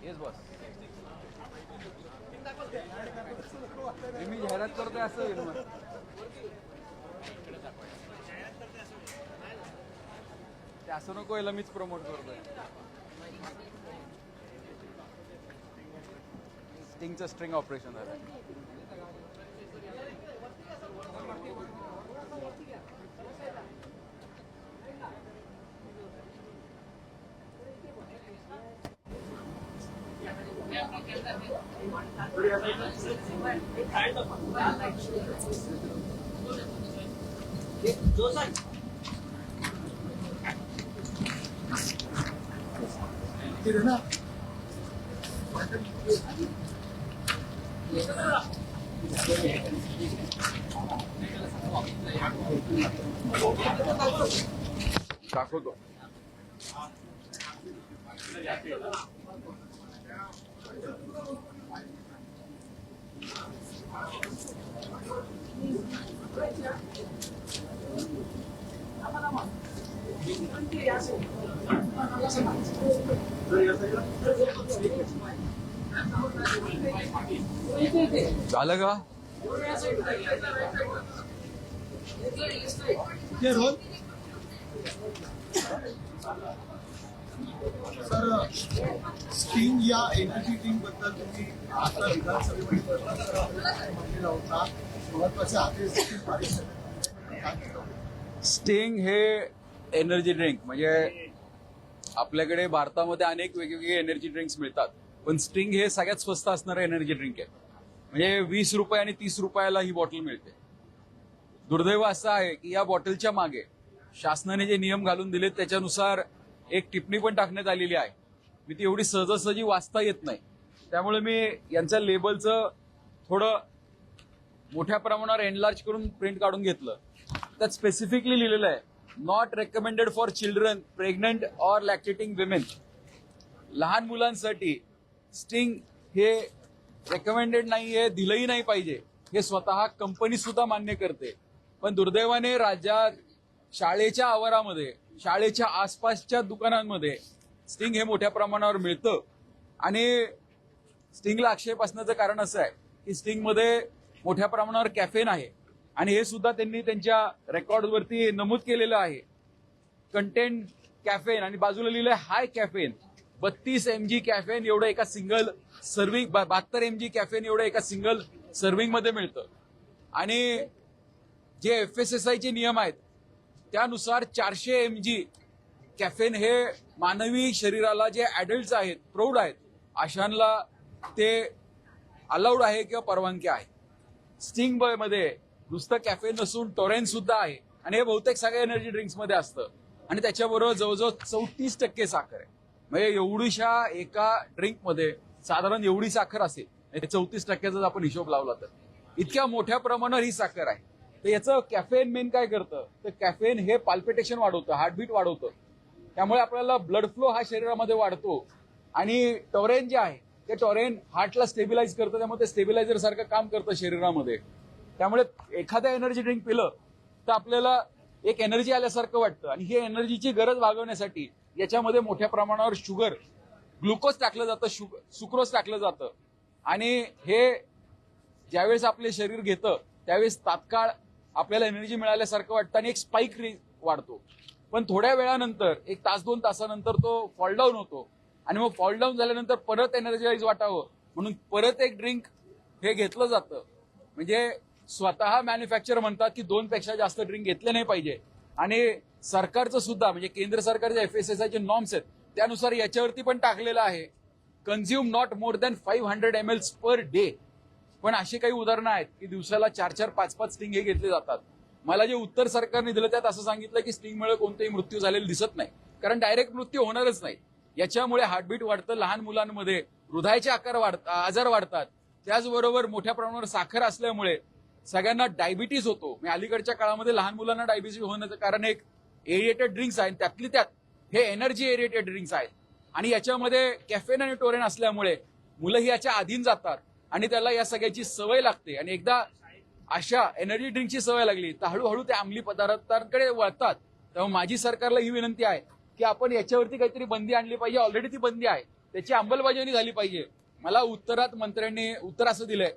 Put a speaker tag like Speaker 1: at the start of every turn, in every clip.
Speaker 1: Yes boss. मी जाहिरात करतोय असं होईल मग. ते असं नको याला मीच प्रमोट करतोय. स्टिंगचं स्ट्रिंग ऑपरेशन झालं. दाखवतो. झालं का?
Speaker 2: सर, स्टिंग या एनर्जी ड्रिंक बद्दल तुम्ही आता विधानसभेमध्ये म्हटलेला होता, महत्वाचे आदेश देखील पारित झाले.
Speaker 1: स्टिंग हे एनर्जी ड्रिंक म्हणजे आपल्याकडे भारतामध्ये अनेक वेगवेगळे एनर्जी ड्रिंक्स मिळतात, पण स्टिंग हे सगळ्यात स्वस्त असणारं एनर्जी ड्रिंक आहे. म्हणजे 20 रुपये आणि 30 रुपयाला ही बॉटल मिळते. दुर्दैव असं आहे की या बॉटलच्या मागे शासनाने जे नियम घालून दिलेत त्याच्यानुसार एक टिप्पणी पण टाकण्यात आलेली आहे. मी ती एवढी सहजासहजी वाचता येत नाही, त्यामुळे मी यांच्या लेबलचं थोडं मोठ्या प्रमाणावर एनलार्ज करून प्रिंट काढून घेतलं. त्यात स्पेसिफिकली लिहिलेलं आहे, not recommended for children, pregnant or lactating women. लहान मुलांसाठी स्टिंग हे रेकमेंडेड नाहीये, दिलंही नाही पाहिजे, हे स्वतः कंपनी सुद्धा मान्य करते. पण दुर्दैवाने राज्यात शाळेच्या आवारामध्ये, शाळेच्या आसपासच्या दुकानांमध्ये स्टिंग हे मोठ्या प्रमाणावर मिळतं. आणि स्टिंगला आक्षेप असण्याचं कारण असं आहे की स्टिंगमध्ये मोठ्या प्रमाणावर कॅफेन आहे आणि हे सुद्धा त्यांनी त्यांच्या रेकॉर्डवरती नमूद केलेलं आहे. कंटेंट कॅफेन आणि बाजूला लिहिलंय हाय कॅफेन. 32 mg कॅफेन एवढं एका सिंगल सर्विंग, 72 mg कॅफेन एवढं एका सिंगल सर्विंग मध्ये मिळतं. आणि जे FSSAI चे नियम आहेत त्यानुसार 400 mg कॅफेन हे मानवी शरीराला जे ऍडल्ट्स आहेत, प्रौढ आहेत, अशांना ते अलाउड आहे किंवा परवानगी आहे. स्टिंग मध्ये नुसतं कॅफेन नसून टोरेन सुद्धा आहे आणि हे बहुतेक सगळ्या एनर्जी ड्रिंक्स मध्ये असतं. आणि त्याच्याबरोबर जवळजवळ 34% साखर आहे. म्हणजे एवढीशा एका ड्रिंक मध्ये साधारण एवढी साखर असेल, 34%चा आपण हिशोब लावला तर इतक्या मोठ्या प्रमाणावर ही साखर आहे. तर याचं कॅफेन मेन काय करतं, तर कॅफेन हे पाल्पिटेशन वाढवतं, हार्टबीट वाढवतं. त्यामुळे आपल्याला ब्लड फ्लो हा शरीरामध्ये वाढतो. आणि टोरेन जे आहे ते टोरेन हार्टला स्टेबिलाईज करतं, त्यामुळे ते स्टेबिलायझर सारखं काम करतं शरीरामध्ये. त्यामुळे एखाद्या एनर्जी ड्रिंक पिलं तर आपल्याला एक एनर्जी आल्यासारखं वाटतं. आणि ही एनर्जीची गरज भागवण्यासाठी याच्यामध्ये मोठ्या प्रमाणावर शुगर, ग्लुकोज टाकलं जातं, सुक्रोज टाकलं जातं. आणि हे ज्यावेळेस आपले शरीर घेतं त्यावेळेस तात्काळ आपल्याला एनर्जी मिळाल्यासारखं वाटतं आणि एक स्पाइक वाढतो. पण थोड्या वेळानंतर, 1 तास 2 तासानंतर तो फॉल डाऊन होतो. आणि मग फॉल डाऊन झाल्यानंतर परत एनर्जाइज वाटावं म्हणून परत एक ड्रिंक हे घेतलं जातं. म्हणजे स्वतः मॅन्युफॅक्चर म्हणतात की 2 पेक्षा जास्त ड्रिंक घेतले नाही पाहिजे. आणि सरकारचं सुद्धा, म्हणजे केंद्र सरकारचे FSSAI चे नॉर्म्स आहेत त्यानुसार याच्यावरती पण टाकलेलं आहे, consume not more than 500 ml per day. पण अशी काही उदाहरणं आहेत की दिवसाला 4-4, 5-5 स्टिंग हे घेतले जातात. मला जे उत्तर सरकारने दिलं त्यात असं सांगितलं की स्टिंगमुळे कोणतेही मृत्यू झालेले दिसत नाही, कारण डायरेक्ट मृत्यू होणारच नाही. याच्यामुळे हार्टबीट वाढतं, लहान मुलांमध्ये हृदयाचे आजार वाढतात. त्याचबरोबर मोठ्या प्रमाणावर साखर असल्यामुळे सगळ्यांना डायबिटीज होतो. अलीकडच्या काळामध्ये लहान मुलांना डायबिटीज होण्याचं कारण एक एरिएटेड ड्रिंक्स आहे, त्यातली त्यात हे एनर्जी एरिएटेड ड्रिंक्स आहेत. आणि याच्यामध्ये कॅफेन आणि टोरेन असल्यामुळे मुलंही याच्या अधीन जातात आणि त्याला या सगळ्याची सवय लागते. आणि एकदा अशा एनर्जी ड्रिंकची सवय लागली तर हळूहळू ते अंमली पदार्थांकडे वळतात. त्यामुळे माझी सरकारला ही विनंती आहे की आपण याच्यावरती काहीतरी बंदी आणली पाहिजे. ऑलरेडी ती बंदी आहे, त्याची अंमलबजावणी झाली पाहिजे. मला उत्तरात मंत्र्यांनी उत्तर असं दिलंय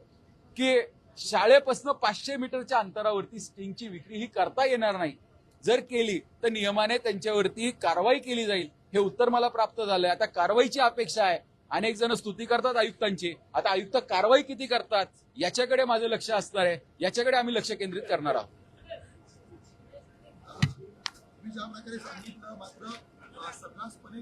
Speaker 1: की शाळेपासून 500 मीटरच्या अंतरावरती स्टिंगची विक्री ही करता येणार नाही. जर केली तर नियमाने त्यांच्यावरती कारवाई केली जाईल. हे उत्तर मला प्राप्त झालंय. आता कारवाईची अपेक्षा आहे. अनेक जण स्तुती करतात आयुक्तांची. आता आयुक्त कारवाई किती करतात याच्याकडे माझं लक्ष असणार आहे. याच्याकडे आम्ही लक्ष केंद्रित करणार आहोत.
Speaker 2: तुम्ही ज्या प्रकारे सांगितलं, मात्र सर्रासपणे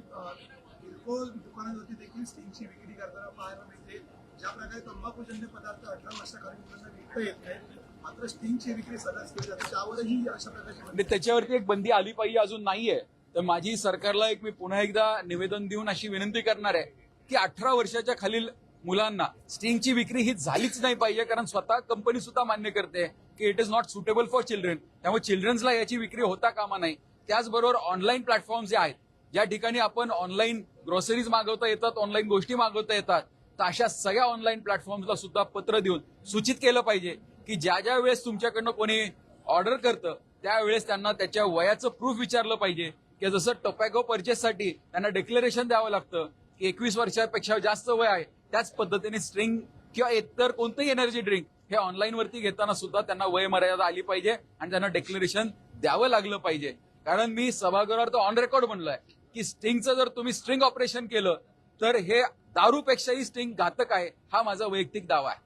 Speaker 2: किरकोळ दुकानावरती देखील स्टिंगची विक्री करताना पाहायला मिळते. ज्या प्रकारे तंबाखूजन्य पदार्थ 18 वर्षाखालील मुलांना विकता येत नाही, मात्र स्टिंगची विक्री सर्रास केली जाते. त्यावरही अशा प्रकारची
Speaker 1: म्हणजे त्याच्यावरती एक बंदी आली पाहिजे, अजून नाहीये. तर माझी सरकारला मी पुन्हा एकदा निवेदन देऊन अशी विनंती करणार आहे की 18 वर्षाच्या खालील मुलांना स्टिंगची विक्री ही झालीच नाही पाहिजे. कारण स्वतः कंपनी सुद्धा मान्य करते की it is not suitable for children. त्यामुळे चिल्ड्रन्सला याची विक्री होता कामा नाही. त्याचबरोबर ऑनलाईन प्लॅटफॉर्म जे आहेत, ज्या ठिकाणी आपण ऑनलाईन ग्रोसरीज मागवता येतात, ऑनलाईन गोष्टी मागवता येतात, तर अशा सगळ्या ऑनलाईन प्लॅटफॉर्मला सुद्धा पत्र देऊन सूचित केलं पाहिजे की ज्या ज्या वेळेस तुमच्याकडनं कोणी ऑर्डर करतं त्यावेळेस त्यांना त्याच्या वयाचं प्रूफ विचारलं पाहिजे. की जसं टोबॅको परचेससाठी त्यांना डिक्लेरेशन द्यावं लागतं की 21 वर्षापेक्षा जास्त वय आहे, त्याच पद्धतीने स्ट्रिंग किंवा इतर कोणतंही एनर्जी ड्रिंक हे ऑनलाईन वरती घेताना सुद्धा त्यांना वय मर्यादा आली पाहिजे आणि त्यांना डिक्लेरेशन द्यावं लागलं पाहिजे. कारण मी सभागृहावर ऑन रेकॉर्ड म्हणलोय की स्टिंगचं जर तुम्ही स्ट्रिंग ऑपरेशन केलं तर हे दारूपेक्षाही स्टिंग घातक आहे. हा माझा वैयक्तिक दावा आहे.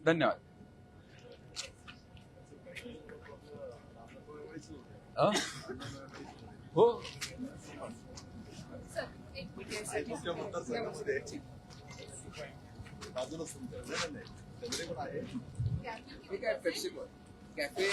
Speaker 1: धन्यवाद. हो,
Speaker 2: तुमच्या मतदारसंघामध्ये बाजूलाच तुमच्या
Speaker 1: ठीक आहे. Pepsi cafe